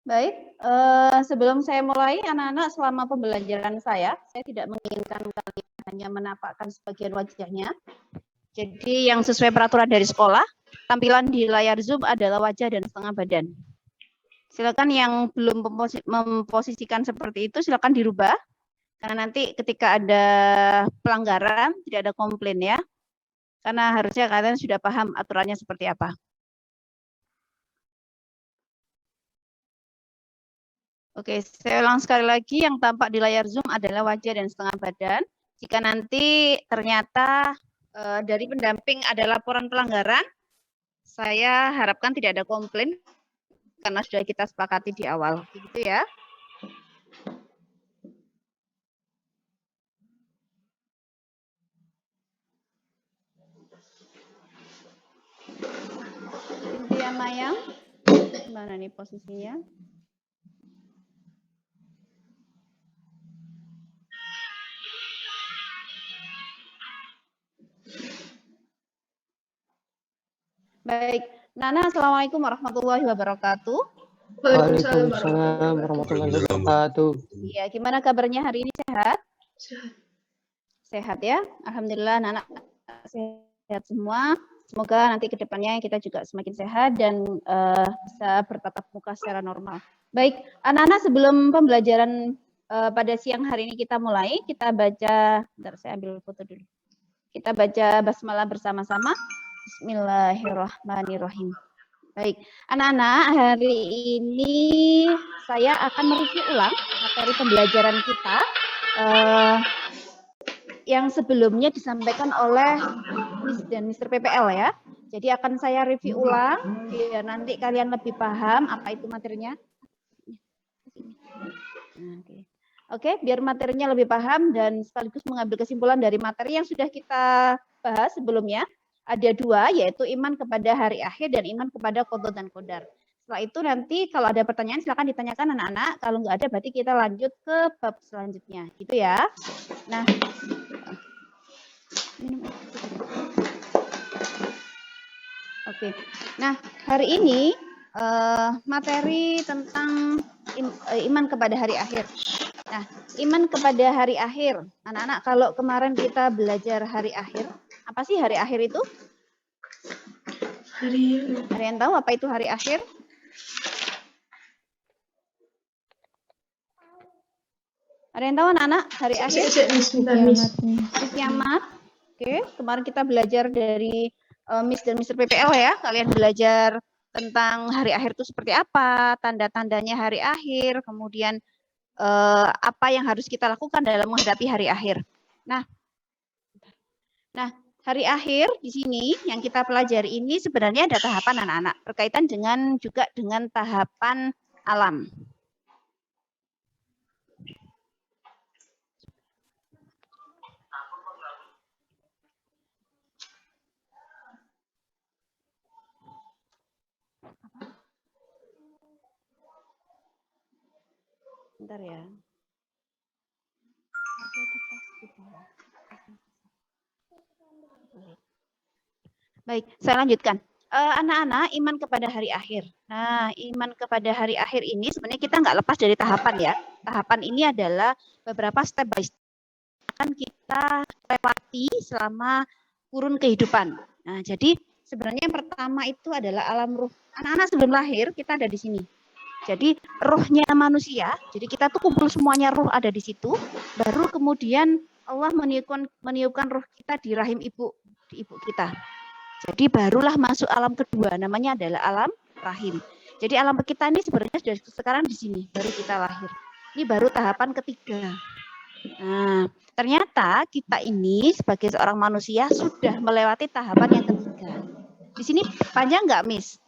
Baik, sebelum saya mulai, anak-anak, selama pembelajaran saya tidak menginginkan kalian hanya menampakkan sebagian wajahnya. Jadi yang sesuai peraturan dari sekolah, tampilan di layar Zoom adalah wajah dan setengah badan. Silakan yang belum memposisikan seperti itu, silakan dirubah. Karena nanti ketika ada pelanggaran, tidak ada komplain ya. Karena harusnya kalian sudah paham aturannya seperti apa. Oke, saya ulang sekali lagi, yang tampak di layar Zoom adalah wajah dan setengah badan. Jika nanti ternyata dari pendamping ada laporan pelanggaran, saya harapkan tidak ada komplain, karena sudah kita sepakati di awal. Begitu ya. Cynthia Mayang, mana nih posisinya? Baik, Nana, Assalamualaikum warahmatullahi wabarakatuh. Waalaikumsalam warahmatullahi wabarakatuh. Iya, gimana kabarnya hari ini, sehat? Sehat. Sehat ya, Alhamdulillah Nana sehat semua. Semoga nanti ke depannya kita juga semakin sehat dan bisa bertatap muka secara normal. Baik, anak-anak, sebelum pembelajaran pada siang hari ini kita mulai, kita baca, bentar saya ambil foto dulu. Kita baca basmalah bersama-sama. Bismillahirrahmanirrahim. Baik, anak-anak, hari ini saya akan mereview ulang materi pembelajaran kita yang sebelumnya disampaikan oleh Miss dan Mr. PPL ya. Jadi akan saya review ulang biar nanti kalian lebih paham apa itu materinya. Oke, biar materinya lebih paham dan sekaligus mengambil kesimpulan dari materi yang sudah kita bahas sebelumnya. Ada dua, yaitu iman kepada hari akhir dan iman kepada qada dan qadar. Setelah itu nanti kalau ada pertanyaan silakan ditanyakan anak-anak. Kalau nggak ada berarti kita lanjut ke bab selanjutnya, gitu ya. Nah, oke. Nah, hari ini materi tentang iman kepada hari akhir. Nah, iman kepada hari akhir. Anak-anak, kalau kemarin kita belajar hari akhir, apa sih hari akhir itu? Ada yang tahu apa itu hari akhir? Ada yang tahu anak-anak hari akhir? Kiamat. Oke, kemarin kita belajar dari Miss dan Mr. PPL ya. Kalian belajar tentang hari akhir itu seperti apa, tanda-tandanya hari akhir, kemudian apa yang harus kita lakukan dalam menghadapi hari akhir. Nah, hari akhir di sini yang kita pelajari ini sebenarnya ada tahapan anak-anak berkaitan juga dengan tahapan alam. Bentar ya. Baik, saya lanjutkan. Anak-anak, iman kepada hari akhir. Nah, iman kepada hari akhir ini sebenarnya kita nggak lepas dari tahapan ya. Tahapan ini adalah beberapa step by step akan kita lewati selama kurun kehidupan. Nah, jadi sebenarnya yang pertama itu adalah alam ruh. Anak-anak sebelum lahir kita ada di sini. Jadi rohnya manusia, jadi kita tuh kumpul semuanya roh ada di situ. Baru kemudian Allah meniupkan roh kita di rahim ibu kita. Jadi barulah masuk alam kedua, namanya adalah alam rahim. Jadi alam kita ini sebenarnya sudah sekarang di sini, baru kita lahir. Ini baru tahapan ketiga. Nah, ternyata kita ini sebagai seorang manusia sudah melewati tahapan yang ketiga. Di sini panjang nggak, Miss?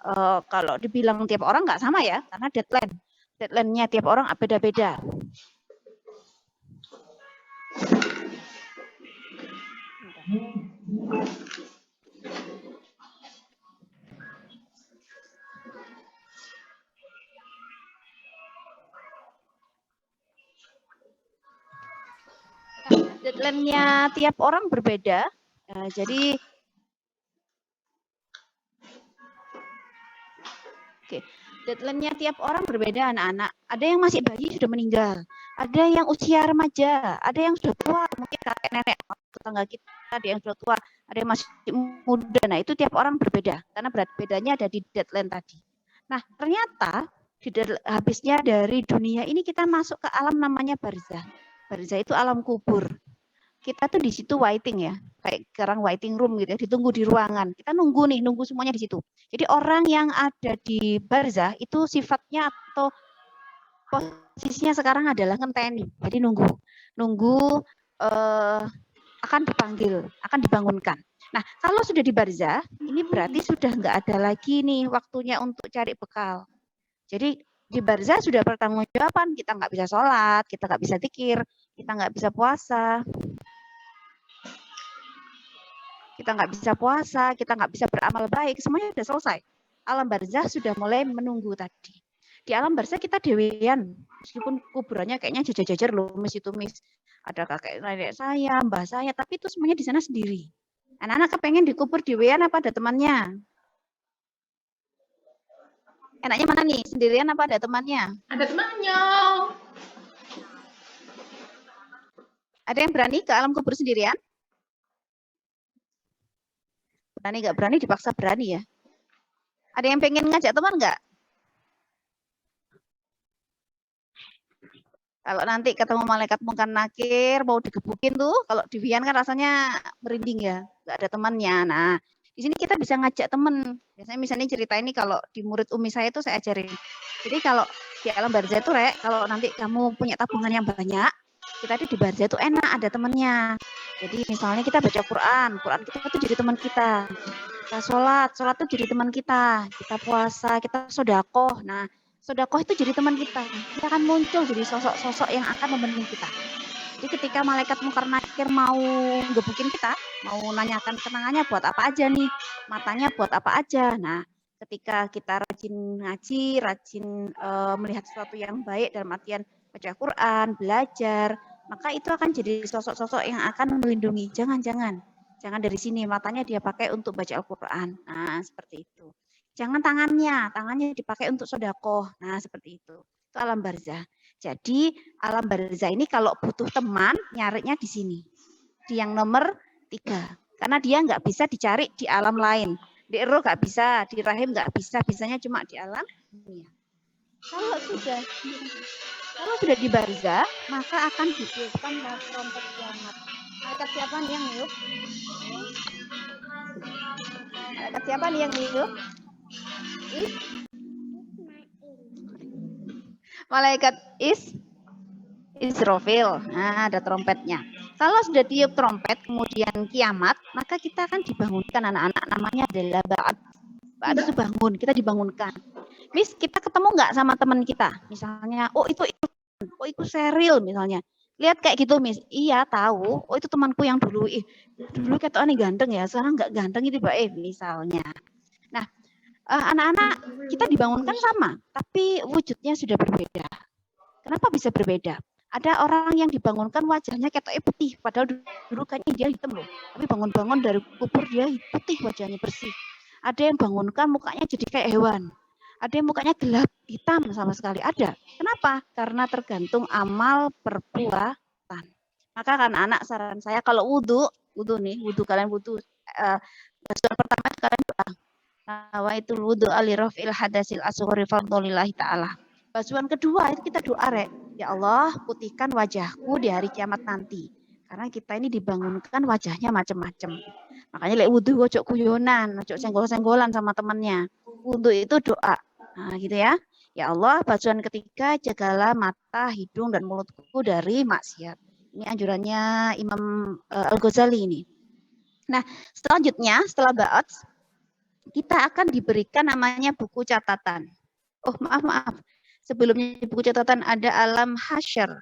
Kalau dibilang tiap orang nggak sama ya, karena deadline-nya tiap orang beda-beda. Deadline-nya tiap orang berbeda. Jadi Oke, deadline-nya tiap orang berbeda anak-anak. Ada yang masih bayi sudah meninggal, ada yang usia remaja, ada yang sudah tua, mungkin kakek nenek tetangga kita, ada yang sudah tua, ada yang masih muda. Nah itu tiap orang berbeda, karena berat bedanya ada di deadline tadi. Nah ternyata habisnya dari dunia ini kita masuk ke alam namanya barzah. Barzah itu alam kubur. Kita tuh di situ waiting ya, kayak sekarang waiting room gitu ya, ditunggu di ruangan. Kita nunggu semuanya di situ. Jadi orang yang ada di barzah itu sifatnya atau posisinya sekarang adalah ngenteni. Jadi nunggu akan dipanggil, akan dibangunkan. Nah, kalau sudah di barzah, ini berarti sudah nggak ada lagi nih waktunya untuk cari bekal. Jadi di barzah sudah pertanggungjawaban, kita nggak bisa sholat, kita nggak bisa zikir, kita nggak bisa puasa. Kita nggak bisa beramal baik, semuanya sudah selesai. Alam barzah sudah mulai menunggu tadi. Di alam barzah kita dewean, meskipun kuburannya kayaknya jajar-jajar loh, tumis. Ada kakek nenek saya, mbah saya, tapi itu semuanya di sana sendiri. Anak-anak kepengen dikubur dewean apa ada temannya? Enaknya mana nih? Sendirian apa ada temannya? Ada temannya. Ada yang berani ke alam kubur sendirian? Berani nggak berani dipaksa berani ya. Ada yang pengen ngajak teman nggak? Kalau nanti ketemu malaikat mungkar nakir mau digebukin tuh, kalau di Wian kan rasanya merinding ya, nggak ada temannya. Nah, di sini kita bisa ngajak teman. Biasanya misalnya cerita ini kalau di murid umi saya itu saya ajarin. Jadi kalau di alam barzah itu Rek, kalau nanti kamu punya tabungan yang banyak, kita di barzah itu enak ada temannya. Jadi misalnya kita baca Quran kita tuh jadi teman kita. Kita sholat tuh jadi teman kita. Kita puasa, kita sedekah. Nah, sedekah itu jadi teman kita. Dia akan muncul jadi sosok-sosok yang akan menemani kita. Jadi ketika malaikat mungkar nakir mau gebukin kita, mau nanyakan kenangannya buat apa aja nih, matanya buat apa aja. Nah, ketika kita rajin ngaji, rajin melihat sesuatu yang baik dalam artian baca Quran, belajar, maka itu akan jadi sosok-sosok yang akan melindungi. Jangan dari sini, matanya dia pakai untuk baca Al-Quran. Nah, seperti itu. Jangan tangannya dipakai untuk sedekah. Nah, seperti itu. Itu alam barzah. Jadi, alam barzah ini kalau butuh teman, nyarinya di sini. Di yang nomor 3. Karena dia nggak bisa dicari di alam lain. Di roh nggak bisa, di rahim nggak bisa, bisanya cuma di alam dunia. Kalau sudah di barzah, maka akan ditiupkan trompet kiamat. Malaikat siapa nih yang niup? Malaikat siapa nih yang niup? Malaikat Israfil. Nah, ada trompetnya. Kalau sudah tiup trompet, kemudian kiamat, maka kita akan dibangunkan anak-anak. Namanya adalah ba'at. Ba'at itu bangun, kita dibangunkan. Miss, kita ketemu nggak sama teman kita? Misalnya, oh itu Seril misalnya. Lihat kayak gitu, Miss. Iya, tahu. Oh, itu temanku yang dulu. Dulu ketoknya ganteng ya, sekarang nggak ganteng itu, Mbak misalnya. Nah, anak-anak kita dibangunkan sama, tapi wujudnya sudah berbeda. Kenapa bisa berbeda? Ada orang yang dibangunkan wajahnya ketoknya putih, padahal dulu kayaknya dia hitam loh. Tapi bangun-bangun dari kubur dia putih, wajahnya bersih. Ada yang bangunkan mukanya jadi kayak hewan. Ada yang mukanya gelap, hitam sama sekali. Ada. Kenapa? Karena tergantung amal perbuatan. Maka kan anak saran saya kalau wudhu kalian wudhu. Basuhan pertama kalian doa. Wa itu wudhu alirafil hadasil asghari fardholillahi ta'ala. Basuhan kedua itu kita doa Rek. Ya Allah, putihkan wajahku di hari kiamat nanti. Karena kita ini dibangunkan wajahnya macam-macam. Makanya lek wudhu ojo kuyonan, ojo senggol-senggolan sama temannya. Wudhu itu doa. Nah, gitu ya. Ya Allah, bacaan ketiga, jagalah mata, hidung, dan mulutku dari maksiat. Ini anjurannya Imam Al-Ghazali ini. Nah, selanjutnya, setelah ba'at, kita akan diberikan namanya buku catatan. Oh, maaf. Sebelumnya di buku catatan ada alam hasyar.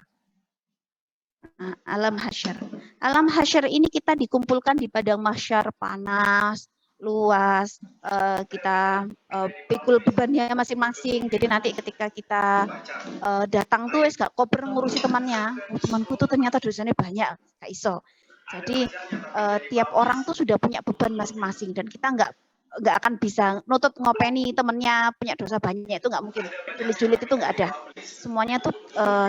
Nah, alam hasyar. Alam hasyar ini kita dikumpulkan di padang mahsyar panas, luas, kita pikul bebannya masing-masing. Jadi nanti ketika kita datang tuh gak koper ngurusi temannya. Temanku tuh ternyata dosanya banyak, gak iso. Jadi tiap orang tuh sudah punya beban masing-masing dan kita nggak nggak akan bisa nutut ngopeni temennya punya dosa banyak, itu nggak mungkin. Julid-julid itu nggak ada. Semuanya tuh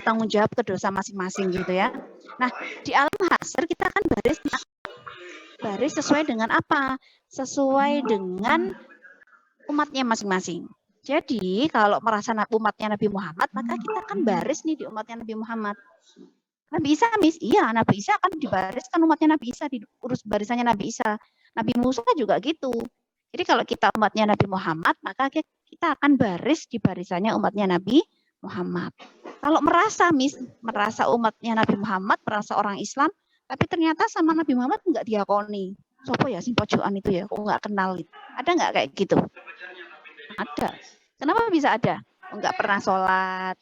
tanggung jawab ke dosa masing-masing gitu ya. Nah, di alam hasyr kita akan baris sesuai dengan apa? Sesuai dengan umatnya masing-masing. Jadi kalau merasa umatnya Nabi Muhammad, maka kita akan baris nih di umatnya Nabi Muhammad. Nabi Isa, iya, Nabi Isa akan dibariskan umatnya Nabi Isa, diurus barisannya Nabi Isa. Nabi Musa juga gitu. Jadi kalau kita umatnya Nabi Muhammad, maka kita akan baris di barisannya umatnya Nabi Muhammad. Kalau merasa umatnya Nabi Muhammad, merasa orang Islam, tapi ternyata sama Nabi Muhammad nggak diakoni. Sopo ya sing pojokan itu ya, kok nggak kenal. Ada nggak kayak gitu? Ada. Kenapa bisa ada? Nggak pernah sholat,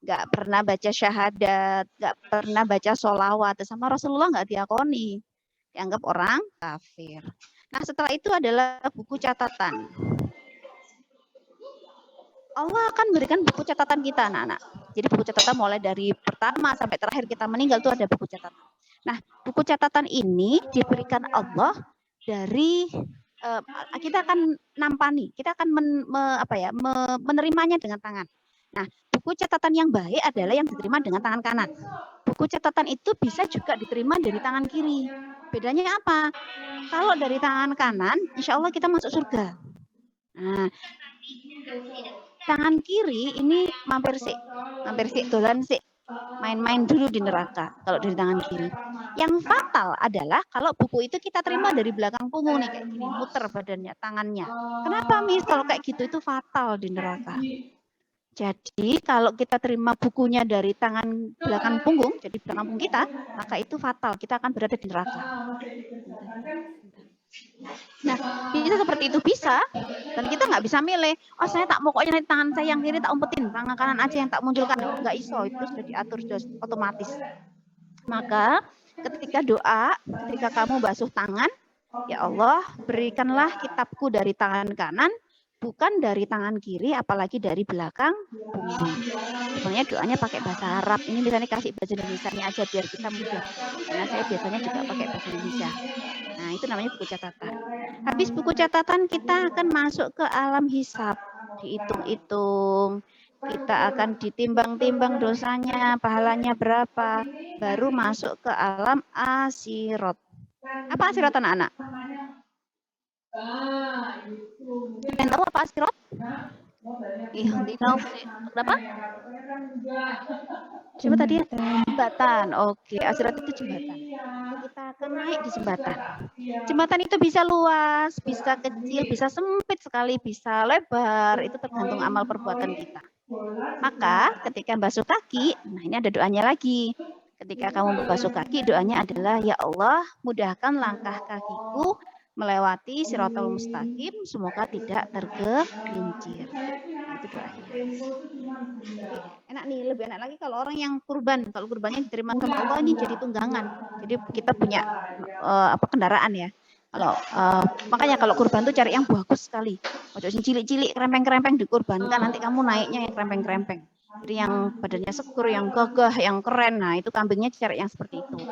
nggak pernah baca syahadat, nggak pernah baca sholawat, sama Rasulullah nggak diakoni. Dianggap orang kafir. Nah, setelah itu adalah buku catatan. Allah akan berikan buku catatan kita, anak-anak. Jadi buku catatan mulai dari pertama sampai terakhir kita meninggal itu ada buku catatan. Nah, buku catatan ini diberikan Allah dari kita akan nampani, kita akan menerimanya dengan tangan. Nah, buku catatan yang baik adalah yang diterima dengan tangan kanan. Buku catatan itu bisa juga diterima dari tangan kiri. Bedanya apa? Kalau dari tangan kanan, insya Allah kita masuk surga. Nah, tangan kiri ini mampir sih, dolan sih, main-main dulu di neraka kalau dari tangan kiri. Yang fatal adalah kalau buku itu kita terima dari belakang punggung nih, kayak gini, muter badannya, tangannya. Kenapa, Miss? Kalau kayak gitu itu fatal di neraka. Jadi kalau kita terima bukunya dari tangan belakang punggung, jadi belakang punggung kita, maka itu fatal, kita akan berada di neraka. Nah, bisa seperti itu bisa, dan kita nggak bisa milih. Oh, saya tak pokoknya tangan saya yang kiri tak umpetin, tangan kanan aja yang tak munculkan. Nggak iso, itu sudah diatur, sudah otomatis. Maka ketika doa, ketika kamu basuh tangan, ya Allah berikanlah kitabku dari tangan kanan, bukan dari tangan kiri, apalagi dari belakang punggung. Sebenarnya doanya pakai bahasa Arab. Ini misalnya kasih bahasa Indonesia-nya aja biar kita mudah. Karena saya biasanya juga pakai bahasa Indonesia. Nah, itu namanya buku catatan. Habis buku catatan kita akan masuk ke alam hisab. Dihitung-hitung. Kita akan ditimbang-timbang dosanya, pahalanya berapa. Baru masuk ke alam asirat. Apa asirat, anak-anak? Kalian tahu apa asirat? Berapa? Coba tadi jembatan. Oke, asirat itu jembatan. Kita akan naik di jembatan. Jembatan itu bisa luas, bisa kecil, bisa sempit sekali, bisa lebar. Itu tergantung amal perbuatan kita. Maka ketika basuh kaki, nah ini ada doanya lagi. Ketika kamu basuh kaki, doanya adalah, ya Allah, mudahkan langkah kakiku melewati Shiratal Mustaqim, semoga tidak tergelincir. Nah, itu doanya. Enak nih, lebih enak lagi kalau orang yang kurban. Kalau kurbannya diterima sama Allah, ini jadi tunggangan. Jadi kita punya kendaraan ya. Kalau makanya kalau kurban tuh cari yang bagus sekali. Ojo sing cilik-cilik, krempeng-krempeng dikurbankan, nanti kamu naiknya yang krempeng-krempeng. Jadi yang badannya sekur, yang gagah, yang keren. Nah, itu kambingnya cari yang seperti itu.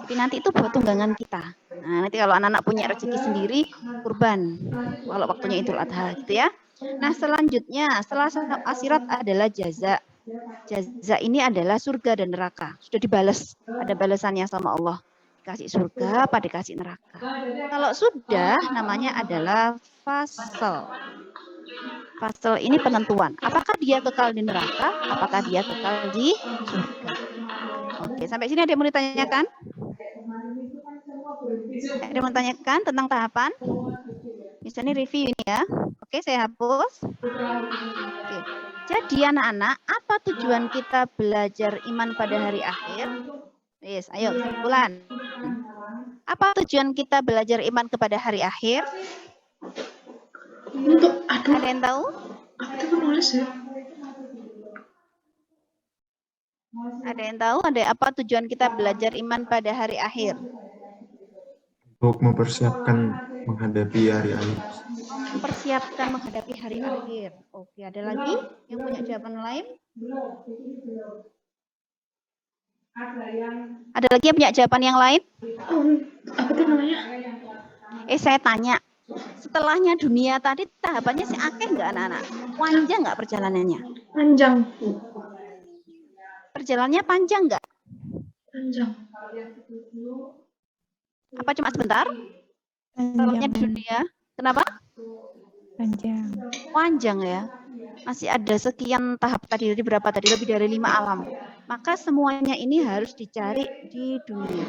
Jadi nanti itu buat tunggangan kita. Nah, nanti kalau anak-anak punya rezeki sendiri, kurban. Kalau waktunya Idul Adha gitu ya. Nah, selanjutnya setelah asirat adalah jaza. Jaza ini adalah surga dan neraka. Sudah dibalas, ada balasannya sama Allah. Dikasih surga, apa dikasih neraka. Kalau sudah, namanya adalah fasal. Fasal ini penentuan. Apakah dia kekal di neraka? Apakah dia kekal di surga? Oke, sampai sini ada yang mau ditanyakan? Ada yang mau ditanyakan tentang tahapan? Misalnya review ini ya. Oke, saya hapus. Oke. Jadi anak-anak, apa tujuan kita belajar iman pada hari akhir? Yes, ayo kesimpulan. Apa tujuan kita belajar iman kepada hari akhir? Ada yang tahu? Aku tuh nulis ya. Ada yang tahu? Ada apa tujuan kita belajar iman pada hari akhir? Untuk mempersiapkan menghadapi hari akhir. Mempersiapkan menghadapi hari akhir. Oke, ada lagi yang punya jawaban lain? Ada lagi yang punya jawaban yang lain? Apa tuh namanya? Saya tanya, Setelahnya dunia tadi tahapannya sih akeh nggak anak-anak? Panjang nggak perjalanannya? Panjang. Perjalanannya panjang nggak? Panjang. Apa cuma sebentar? Setelahnya dunia. Kenapa? Panjang. Panjang ya. Masih ada sekian tahap tadi, dari berapa tadi? Lebih dari 5 alam. Maka semuanya ini harus dicari di dunia.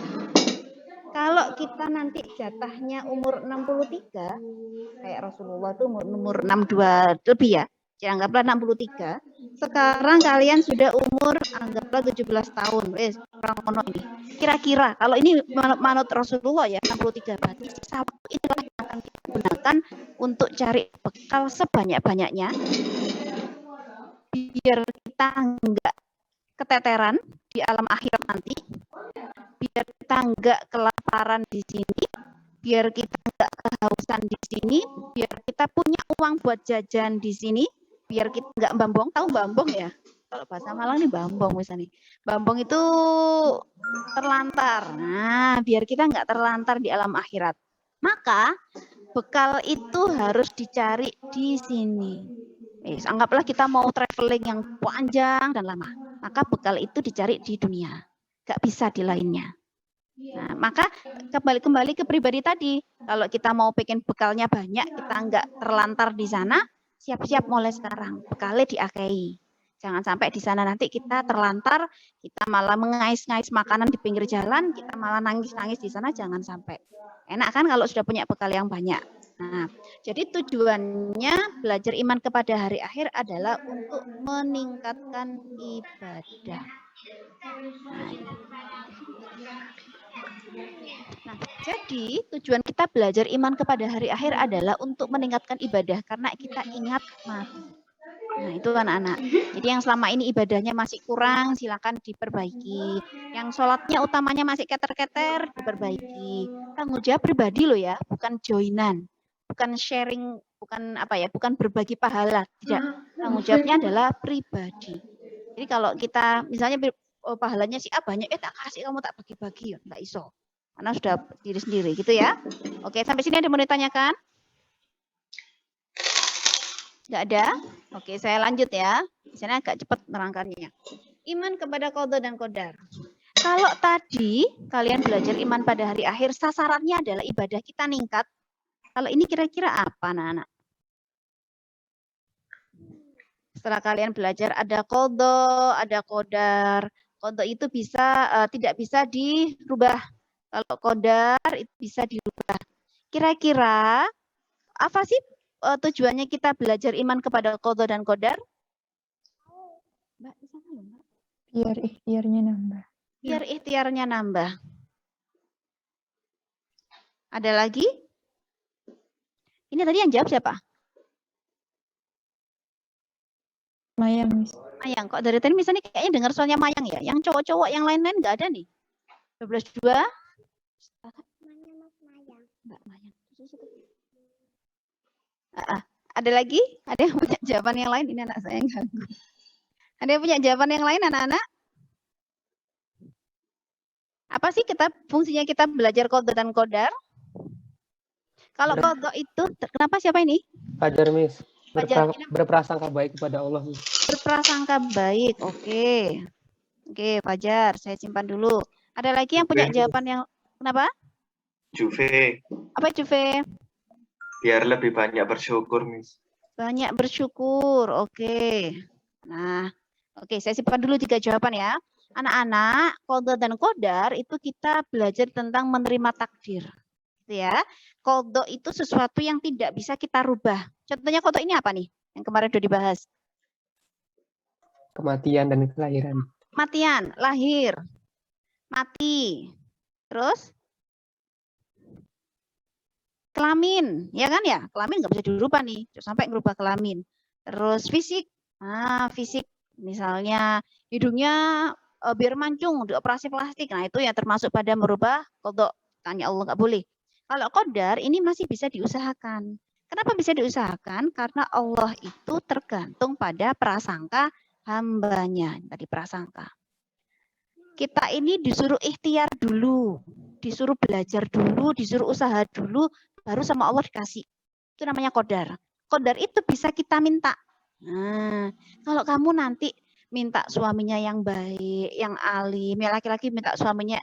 Kalau kita nanti jatahnya umur 63, kayak Rasulullah itu umur 62 lebih ya, anggaplah 63. Sekarang kalian sudah umur anggaplah 17 tahun. Orang kono ini. Kira-kira kalau ini manut Rasulullah ya 63, berarti sisa waktu itulah yang akan kita gunakan untuk cari bekal sebanyak-banyaknya biar kita enggak keteteran di alam akhirat nanti, biar kita enggak kelaparan di sini, biar kita enggak kehausan di sini, biar kita punya uang buat jajan di sini, biar kita enggak bambong. Tahu bambong ya? Kalau bahasa Malang nih bambong misalnya. Bambong itu terlantar. Nah, biar kita enggak terlantar di alam akhirat. Maka bekal itu harus dicari di sini. Anggaplah kita mau traveling yang panjang dan lama, maka bekal itu dicari di dunia, gak bisa di lainnya. Nah, maka kembali ke pribadi tadi, kalau kita mau bikin bekalnya banyak, kita nggak terlantar di sana, siap-siap mulai sekarang, bekalnya diakei. Jangan sampai di sana nanti kita terlantar, kita malah mengais-ngais makanan di pinggir jalan, kita malah nangis-nangis di sana, jangan sampai. Enak kan kalau sudah punya bekal yang banyak. Nah, jadi tujuannya belajar iman kepada hari akhir adalah untuk meningkatkan ibadah. Nah, jadi tujuan kita belajar iman kepada hari akhir adalah untuk meningkatkan ibadah karena kita ingat mati. Nah, itu anak-anak. Jadi yang selama ini ibadahnya masih kurang, silakan diperbaiki. Yang sholatnya utamanya masih keter-keter, diperbaiki. Tanggung jawab pribadi loh ya, bukan joinan. Bukan sharing, bukan apa ya, bukan berbagi pahala, tidak. Tanggung jawabnya adalah pribadi. Jadi kalau kita misalnya pahalanya si A banyak, tak kasih kamu tak bagi-bagi, ya nggak iso. Karena sudah diri sendiri gitu ya. Oke, sampai sini ada mau ditanyakan? Nggak ada? Oke, saya lanjut ya. Di sana agak cepat nerangkannya. Iman kepada qada dan qadar. Kalau tadi kalian belajar iman pada hari akhir, sasarannya adalah ibadah kita ningkat. Kalau ini kira-kira apa, anak-anak? Setelah kalian belajar ada qada, ada qadar. Qada itu bisa tidak bisa dirubah. Kalau qadar itu bisa dirubah. Kira-kira apa sih tujuannya kita belajar iman kepada qada dan qadar? Mbak, di sana loh, Mbak. Biar ikhtiarnya nambah. Biar ikhtiarnya nambah. Ada lagi? Ini tadi yang jawab siapa? Mayang, Miss. Mayang. Kok dari tadi misalnya kayaknya dengar soalnya Mayang ya? Yang cowok-cowok yang lain-lain nggak ada nih? 12-2. Mbak Mayang. Ada lagi? Ada yang punya jawaban yang lain? Ini anak saya yang ganggu. Ada yang punya jawaban yang lain, anak-anak? Apa sih fungsinya kita belajar qada dan qadar? Kalau qada itu, kenapa siapa ini? Fajar, Miss. Fajar, Berprasangka baik kepada Allah, Miss. Berprasangka baik, oke. Oke, Fajar, saya simpan dulu. Ada lagi yang punya jawaban yang, kenapa? Juve. Apa Juve? Biar lebih banyak bersyukur, Miss. Banyak bersyukur, oke. Nah, oke, saya simpan dulu 3 jawaban ya. Anak-anak, qada dan qadar itu kita belajar tentang menerima takdir. Gitu ya. Qada itu sesuatu yang tidak bisa kita rubah. Contohnya qada ini apa nih? Yang kemarin sudah dibahas. Kematian dan kelahiran. Matian, lahir, mati. Terus? Kelamin, ya kan ya? Kelamin nggak bisa dirubah nih, sampai ngerubah kelamin. Terus fisik, fisik misalnya hidungnya biar mancung, dioperasi plastik. Nah itu ya termasuk pada merubah qada. Tanya Allah nggak boleh. Kalau qadar ini masih bisa diusahakan. Kenapa bisa diusahakan? Karena Allah itu tergantung pada prasangka hambanya. Tadi prasangka. Kita ini disuruh ikhtiar dulu, disuruh belajar dulu, disuruh usaha dulu, baru sama Allah dikasih. Itu namanya qadar. Qadar itu bisa kita minta. Nah, kalau kamu nanti minta suaminya yang baik, yang alim, ya laki-laki minta suaminya,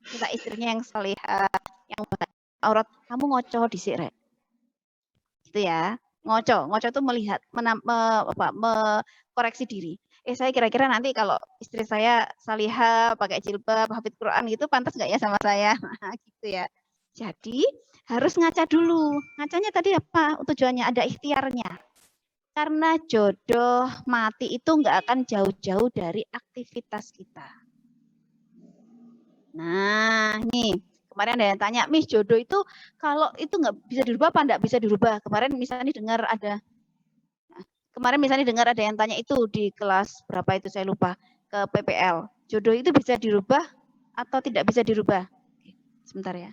minta istrinya yang salihah, yang baik, aurat, kamu ngoco dhisik rek. Gitu ya. Ngoco itu melihat, koreksi diri. Saya kira-kira nanti kalau istri saya salihah, pakai jilbab, hafid Quran gitu, pantas nggak ya sama saya? Nah, gitu ya. Jadi harus ngaca dulu. Ngacanya tadi apa? Tujuannya ada ikhtiarnya. Karena jodoh mati itu nggak akan jauh-jauh dari aktivitas kita. Nah, nih kemarin ada yang tanya, Miss, jodoh itu kalau itu nggak bisa dirubah apa nggak bisa dirubah? Kemarin misalnya dengar ada yang tanya itu di kelas berapa itu saya lupa, ke PPL. Jodoh itu bisa dirubah atau tidak bisa dirubah? Oke, sebentar ya.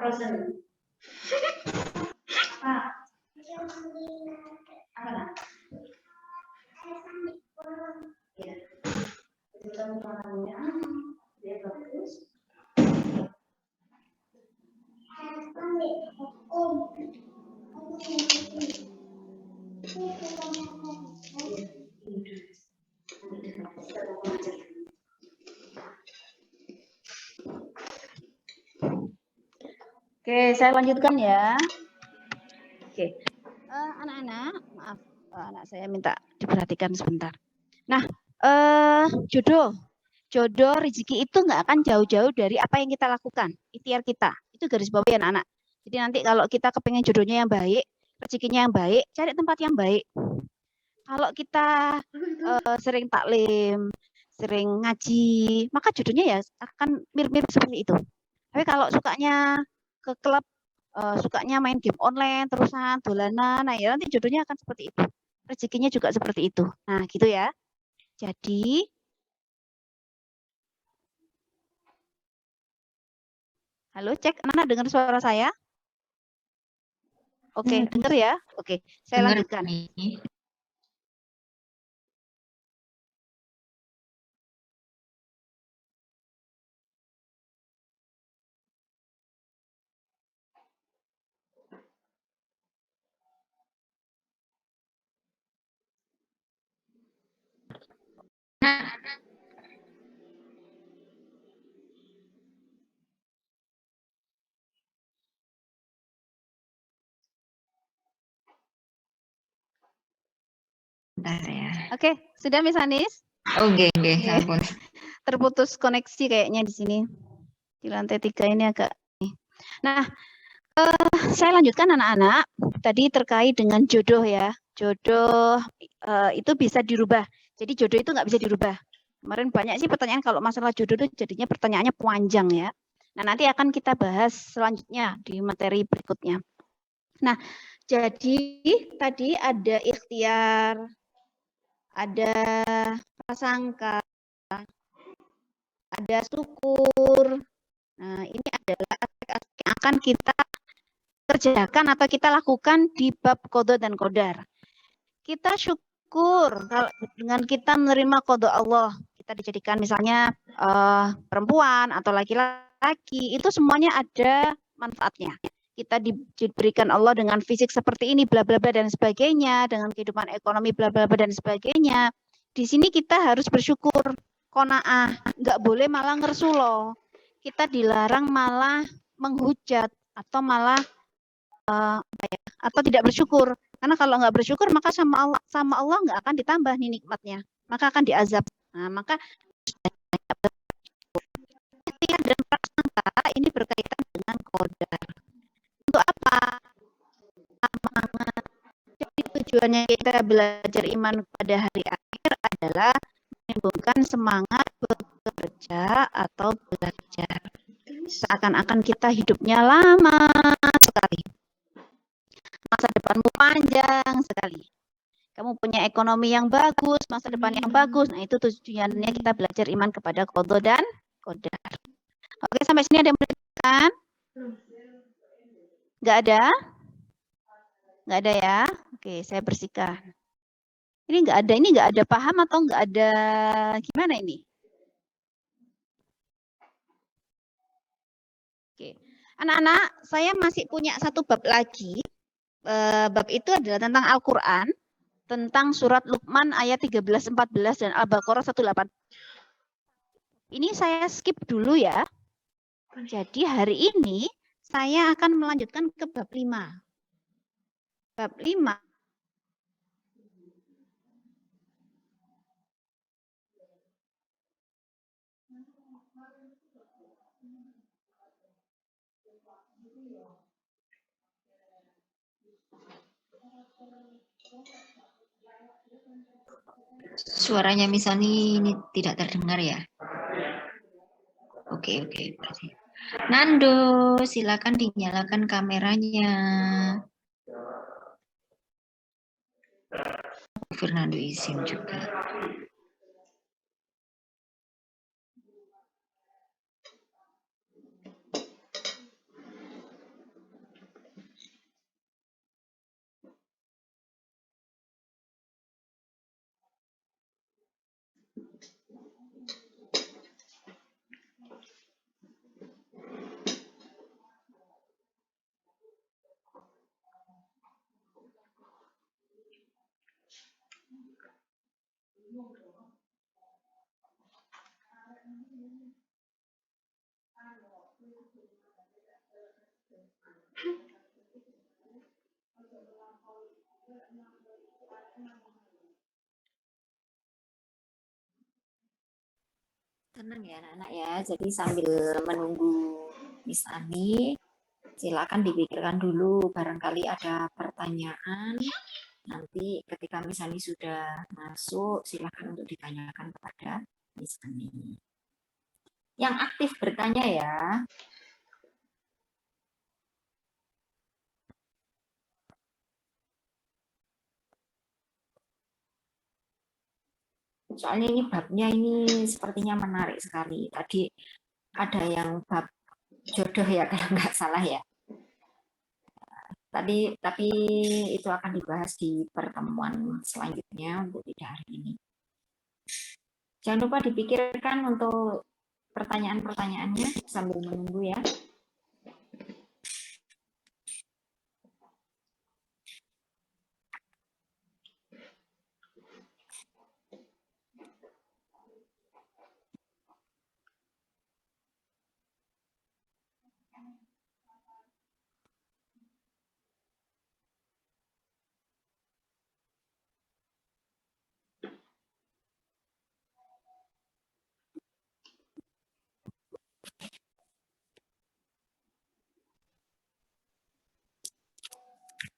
Frozen. Oke, saya lanjutkan ya. Oke, anak-anak, maaf, anak saya minta diperhatikan sebentar. Nah, jodoh rezeki itu nggak akan jauh-jauh dari apa yang kita lakukan, ikhtiar kita. Itu garis bawah ya anak-anak. Jadi nanti kalau kita kepengen jodohnya yang baik, rezekinya yang baik, cari tempat yang baik. Kalau kita sering taklim, sering ngaji, maka jodohnya ya akan mirip-mirip seperti itu. Tapi kalau sukanya ke klub, sukanya main game online, terusan, dolanan, nah ya nanti jodohnya akan seperti itu. Rezekinya juga seperti itu. Nah, gitu ya. Jadi, halo, cek, anak dengar suara saya? Oke, dengar ya? Oke, saya lanjutkan. Oke, sudah Miss Anis? Oke, ampun. Terputus koneksi kayaknya di sini. Di lantai 3 ini agak. Nah, saya lanjutkan anak-anak. Tadi terkait dengan jodoh ya. Jodoh itu bisa dirubah. Jadi jodoh itu nggak bisa dirubah. Kemarin banyak sih pertanyaan kalau masalah jodoh itu jadinya pertanyaannya panjang ya. Nah, nanti akan kita bahas selanjutnya di materi berikutnya. Nah, jadi tadi ada ikhtiar, ada prasangka, ada syukur. Nah, ini adalah aspek-aspek yang akan kita kerjakan atau kita lakukan di bab qada dan qadar. Kita syukur kalau dengan kita menerima qada Allah, kita dijadikan misalnya perempuan atau laki-laki, itu semuanya ada manfaatnya. Kita diberikan Allah dengan fisik seperti ini, bla bla bla dan sebagainya, dengan kehidupan ekonomi bla bla bla dan sebagainya. Di sini kita harus bersyukur, qanaah, nggak boleh malah ngersulo. Kita dilarang malah menghujat atau malah atau tidak bersyukur. Karena kalau nggak bersyukur maka sama Allah nggak akan ditambah nih nikmatnya, maka akan diazab. Nah, maka dan prasangka ini berkaitan dengan qadar. Untuk apa? Amanat. Jadi tujuannya kita belajar iman pada hari akhir adalah menimbulkan semangat bekerja bekerja atau belajar. Seakan-akan kita hidupnya lama sekali. Masa depanmu panjang sekali. Kamu punya ekonomi yang bagus, masa depan yang bagus. Nah, itu tujuannya kita belajar iman kepada qadha dan qadar. Oke, sampai sini ada yang menunjukkan? Nggak ada? Nggak ada ya? Oke, saya bersihkan. Ini nggak ada paham atau nggak ada gimana ini? Oke, anak-anak, saya masih punya satu bab lagi. Bab itu adalah tentang Al-Quran, tentang surat Luqman ayat 13, 14 dan Al-Baqarah 18. Ini saya skip dulu ya. Jadi hari ini saya akan melanjutkan ke bab 5. Bab 5. Suaranya Miss Ani ini tidak terdengar ya? Oke. Nando, silakan dinyalakan kameranya. Fernando izin juga. Tenang ya anak-anak ya, jadi sambil menunggu Miss Ani, silakan dipikirkan dulu, barangkali ada pertanyaan. Nanti ketika Miss Ani sudah masuk, silakan untuk ditanyakan kepada Miss Ani. Yang aktif bertanya ya. Soalnya ini babnya ini sepertinya menarik sekali. Tadi ada yang bab jodoh ya kalau nggak salah ya. Tapi itu akan dibahas di pertemuan selanjutnya untuk tidak hari ini. Jangan lupa dipikirkan untuk pertanyaan-pertanyaannya sambil menunggu ya.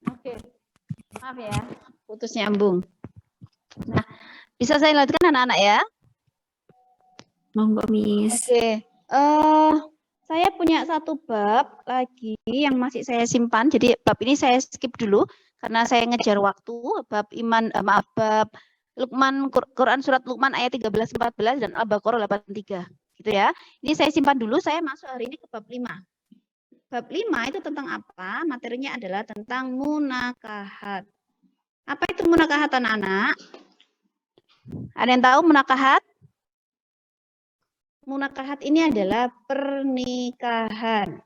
Oke, maaf ya, putus nyambung. Nah, bisa saya lanjutkan anak-anak ya? Monggo Miss. Oke, saya punya satu bab lagi yang masih saya simpan. Jadi bab ini saya skip dulu karena saya ngejar waktu. Bab bab Luqman, Quran surat Luqman ayat 13, 14 dan Al-Baqarah 83. Gitu ya. Ini saya simpan dulu. Saya masuk hari ini ke bab 5. Bab 5 itu tentang apa? Materinya adalah tentang munakahat. Apa itu munakahat anak-anak? Ada yang tahu munakahat? Munakahat ini adalah pernikahan.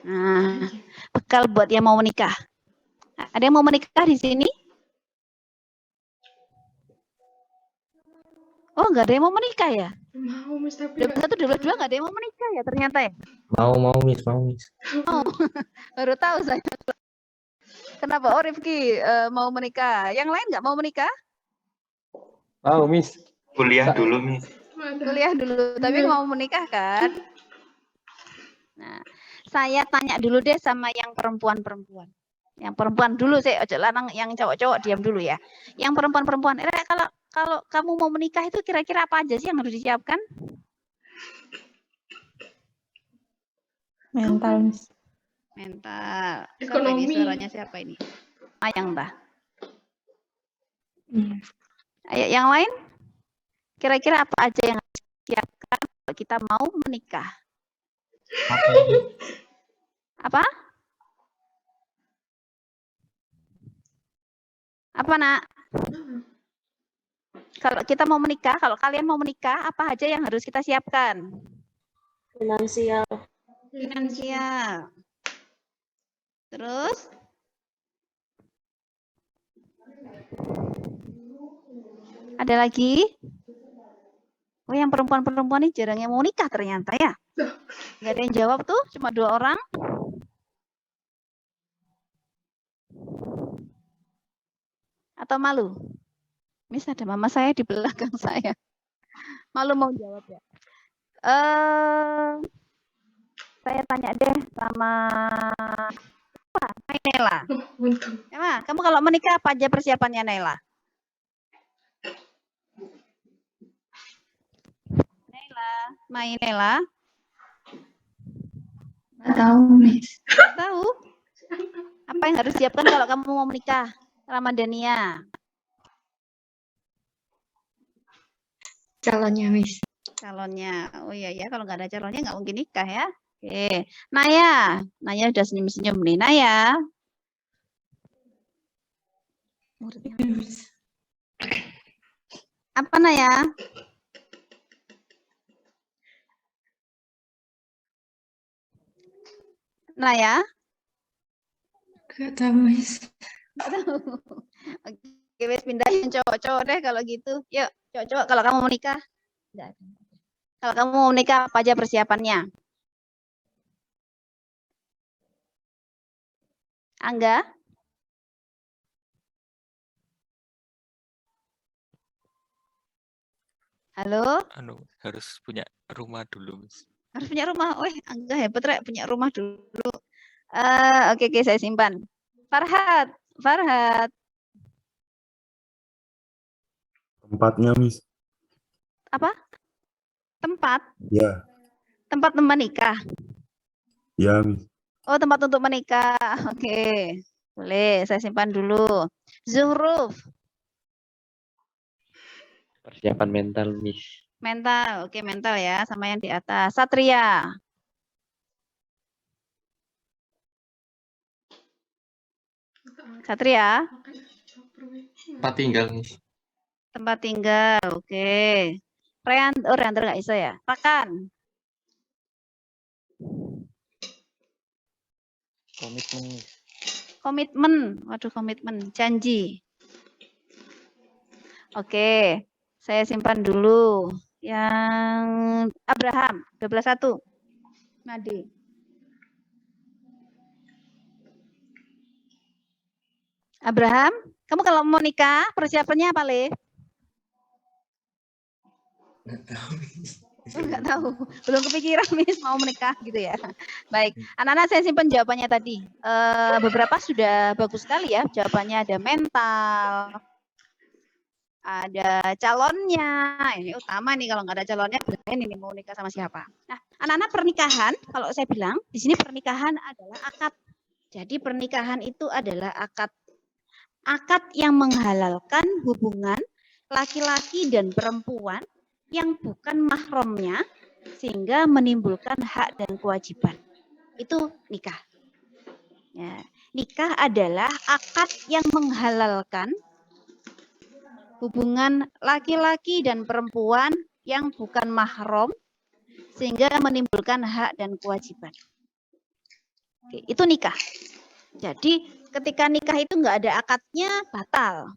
Nah, bekal buat yang mau menikah. Ada yang mau menikah di sini? Oh, nggak ada yang mau menikah ya? Mau Miss, tapi 21, 22 nggak ada yang mau menikah ya ternyata ya? Mau Miss. Oh, baru tahu saya. Kenapa? Oh, Rifki mau menikah. Yang lain nggak mau menikah? Mau Miss. kuliah dulu Miss. Kuliah dulu, tapi mau menikah kan? Nah, saya tanya dulu deh sama yang perempuan-perempuan. Yang perempuan dulu sih, ojo lanang, yang cowok-cowok diam dulu ya. Yang perempuan-perempuan, kalau kalau kamu mau menikah itu kira-kira apa aja sih yang harus disiapkan? Mental, Miss. Mental. Siapa ini? Ekonomi. Suaranya siapa ini? Mayang, Mbak. Iya. Ayo, yang lain? Kira-kira apa aja yang harus disiapkan kalau kita mau menikah? Apa? Apa, Nak? Kalau kita mau menikah, kalau kalian mau menikah, apa aja yang harus kita siapkan? Finansial. Finansial. Terus? Ada lagi? Oh, yang perempuan-perempuan ini jarang yang mau nikah ternyata ya. Nggak ada yang jawab tuh, cuma 2 orang. Atau malu? Miss, ada mama saya di belakang saya. Malu mau jawab ya? Saya tanya deh sama Naila. Untung. Emang, kamu kalau menikah apa aja persiapannya, Naila? Naila. Tahu, Miss. Tahu? Apa yang harus siapkan kalau kamu mau menikah? Ramadhania. Calonnya, Miss. Calonnya. Oh iya ya, kalau nggak ada calonnya nggak mungkin nikah ya. Oke. Naya udah senyum-senyum nih. Naya. Apa Naya? Naya? Gak tahu, Miss. Oke, wes pindah yang cowok-cowok deh kalau gitu. Yuk, cowok-cowok kalau kamu mau nikah. Kalau kamu mau menikah apa aja persiapannya? Angga? Halo? Harus punya rumah dulu, Miss. Harus punya rumah. Wih, Angga hebat, Rek. Punya rumah dulu. Oke, saya simpan. Farhat. Tempatnya, Miss. Apa? Tempat? Ya, Tempat menikah. ya, Miss. Oh, tempat untuk menikah. Oke. Boleh, saya simpan dulu. Zuhruf. Persiapan mental, Miss. Mental. Oke, mental ya. Sama yang di atas. Satria. Satria. Tempat tinggal, Miss. Tempat tinggal. Oke. Reantar nggak bisa ya? Pakan. Komitmen, Miss. Komitmen. Waduh, komitmen. Janji. Oke. Saya simpan dulu. Yang Abraham. 12.1. Nadi. Abraham, kamu kalau mau nikah, persiapannya apa, Le? Nggak tahu. Belum kepikiran, Miss, mau menikah gitu ya. Baik, anak-anak saya simpan jawabannya tadi. Beberapa sudah bagus sekali ya. Jawabannya ada mental, ada calonnya. Ini utama nih, kalau nggak ada calonnya, berarti ini mau nikah sama siapa. Nah, anak-anak pernikahan, kalau saya bilang, di sini pernikahan adalah akad. Jadi pernikahan itu adalah akad. Akad yang menghalalkan hubungan laki-laki dan perempuan yang bukan mahramnya sehingga menimbulkan hak dan kewajiban. Itu nikah. Ya, nikah adalah akad yang menghalalkan hubungan laki-laki dan perempuan yang bukan mahram sehingga menimbulkan hak dan kewajiban. Oke, itu nikah. Jadi ketika nikah itu nggak ada akadnya, batal.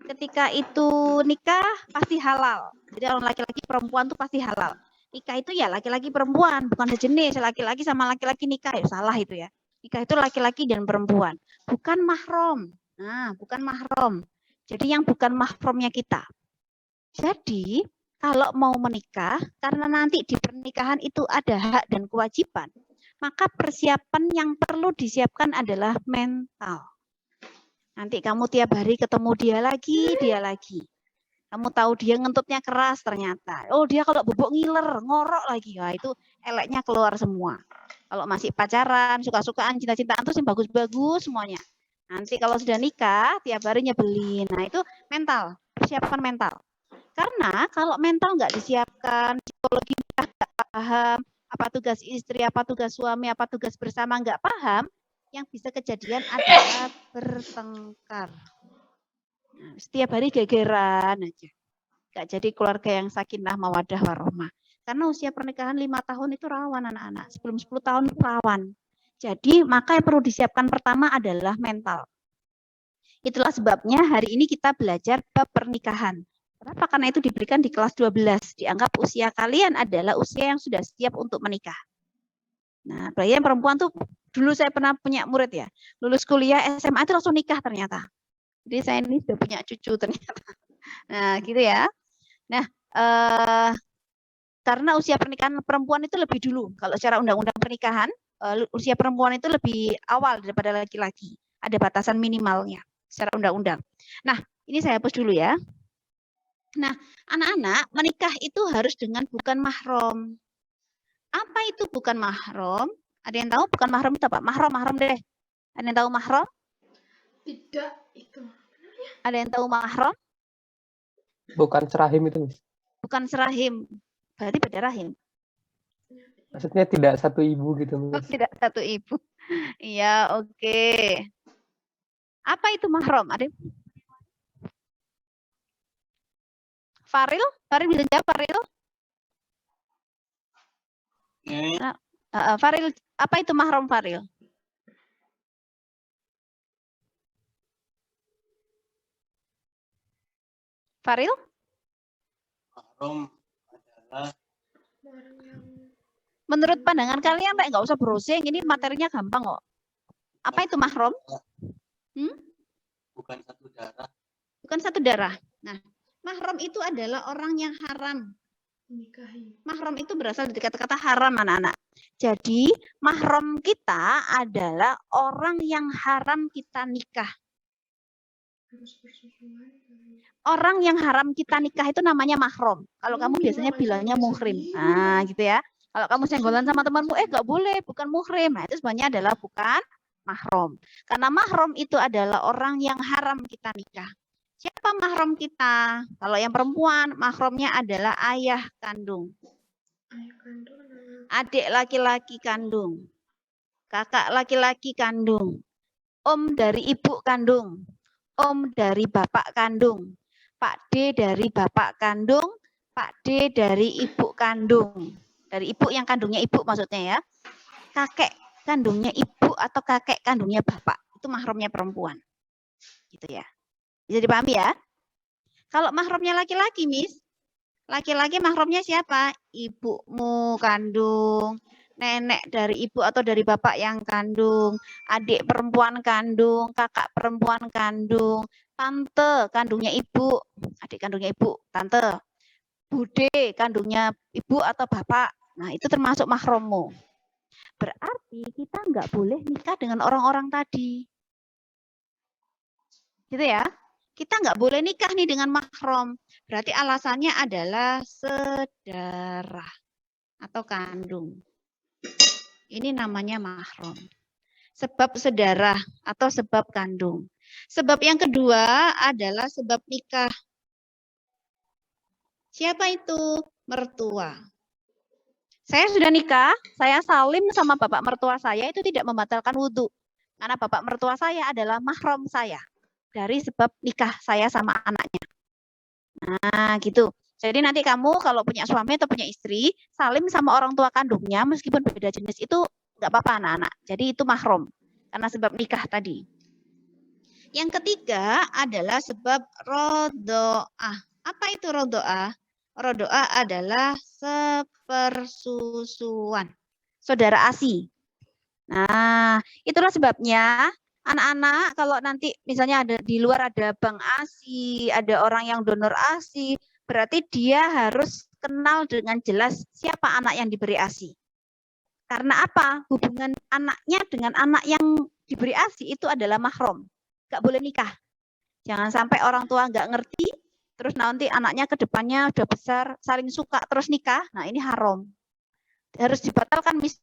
Ketika itu nikah pasti halal. Jadi orang laki-laki perempuan tuh pasti halal. Nikah itu ya laki-laki perempuan, bukan sejenis. Laki-laki sama laki-laki nikah ya salah itu ya. Nikah itu laki-laki dan perempuan, bukan mahram. Nah, bukan mahram. Jadi yang bukan mahramnya kita. Jadi kalau mau menikah, karena nanti di pernikahan itu ada hak dan kewajiban, maka persiapan yang perlu disiapkan adalah mental. Nanti kamu tiap hari ketemu dia lagi. Kamu tahu dia ngentutnya keras ternyata. Oh, dia kalau bobok ngiler, ngorok lagi. Wah, itu eleknya keluar semua. Kalau masih pacaran, suka-sukaan, cinta-cintaan terus yang bagus-bagus semuanya. Nanti kalau sudah nikah, tiap hari nyebelin. Nah, itu mental, persiapan mental. Karena kalau mental nggak disiapkan, psikologi nggak paham, apa tugas istri, apa tugas suami, apa tugas bersama nggak paham, yang bisa kejadian adalah bertengkar. Nah, setiap hari gegeran aja. Nggak jadi keluarga yang sakinah, mawadah, warohmah. Karena usia pernikahan 5 tahun itu rawan anak-anak. Sebelum 10 tahun itu rawan. Jadi maka yang perlu disiapkan pertama adalah mental. Itulah sebabnya hari ini kita belajar bab pernikahan. Kenapa? Karena itu diberikan di kelas 12. Dianggap usia kalian adalah usia yang sudah siap untuk menikah. Nah, apalagi yang perempuan tuh, dulu saya pernah punya murid ya, lulus kuliah SMA itu langsung nikah ternyata. Jadi saya ini sudah punya cucu ternyata. Nah, gitu ya. Nah, karena usia pernikahan perempuan itu lebih dulu. Kalau secara undang-undang pernikahan, usia perempuan itu lebih awal daripada laki-laki. Ada batasan minimalnya secara undang-undang. Nah, ini saya hapus dulu ya. Nah, anak-anak menikah itu harus dengan bukan mahram. Apa itu bukan mahram? Ada yang tahu bukan mahram itu apa? Mahram deh. Ada yang tahu mahram? Tidak itu. Ada yang tahu mahram? Bukan serahim itu, Miss. Bukan serahim. Berarti beda rahim. Maksudnya tidak satu ibu gitu, Oh, Miss. tidak satu ibu. Iya, oke. Apa itu mahram? Ada? Faril bisa jawab Faril? Nah, Faril, apa itu mahram Faril? Faril? Mahram adalah Menurut pandangan kalian, nggak usah browsing, ini materinya gampang kok. Apa itu mahram? bukan satu darah. Bukan satu darah. Nah, mahram itu adalah orang yang haram. Mahram itu berasal dari kata-kata haram, anak-anak. Jadi, mahram kita adalah orang yang haram kita nikah. Orang yang haram kita nikah itu namanya mahram. Kalau kamu biasanya bilangnya muhrim. Nah, gitu ya. Kalau kamu senggolan sama temanmu, nggak boleh, bukan muhrim. Nah, itu sebenarnya adalah bukan mahram. Karena mahram itu adalah orang yang haram kita nikah. Siapa mahram kita? Kalau yang perempuan, mahramnya adalah ayah kandung. Adik laki-laki kandung. Kakak laki-laki kandung. Om dari ibu kandung. Om dari bapak kandung. Pak D dari bapak kandung. Pak D dari ibu kandung. Dari ibu yang kandungnya ibu maksudnya ya. Kakek kandungnya ibu atau kakek kandungnya bapak. Itu mahramnya perempuan. Gitu ya. Bisa dipahami ya? Kalau mahramnya laki-laki, Miss. Laki-laki mahramnya siapa? Ibumu kandung, nenek dari ibu atau dari bapak yang kandung, adik perempuan kandung, kakak perempuan kandung, tante kandungnya ibu, adik kandungnya ibu, tante, bude kandungnya ibu atau bapak. Nah, itu termasuk mahrammu. Berarti kita nggak boleh nikah dengan orang-orang tadi. Gitu ya. Kita nggak boleh nikah nih dengan mahram. Berarti alasannya adalah sedarah atau kandung. Ini namanya mahram. Sebab sedarah atau sebab kandung. Sebab yang kedua adalah sebab nikah. Siapa itu? Mertua. Saya sudah nikah, saya salim sama bapak mertua saya, itu tidak membatalkan wudhu. Karena bapak mertua saya adalah mahram saya. Dari sebab nikah saya sama anaknya. Nah, gitu. Jadi nanti kamu kalau punya suami atau punya istri, salim sama orang tua kandungnya, meskipun beda jenis, itu nggak apa-apa anak-anak. Jadi itu mahram, karena sebab nikah tadi. Yang ketiga adalah sebab rodoah. Apa itu rodoah? Rodoah adalah sepersusuan. Saudara ASI. Nah, itulah sebabnya anak-anak kalau nanti misalnya ada di luar ada bank ASI, ada orang yang donor ASI, berarti dia harus kenal dengan jelas siapa anak yang diberi ASI. Karena apa? Hubungan anaknya dengan anak yang diberi ASI itu adalah mahram. Nggak boleh nikah. Jangan sampai orang tua nggak ngerti, terus nanti anaknya ke depannya udah besar, saling suka terus nikah, nah ini haram. Harus dibatalkan, Miss.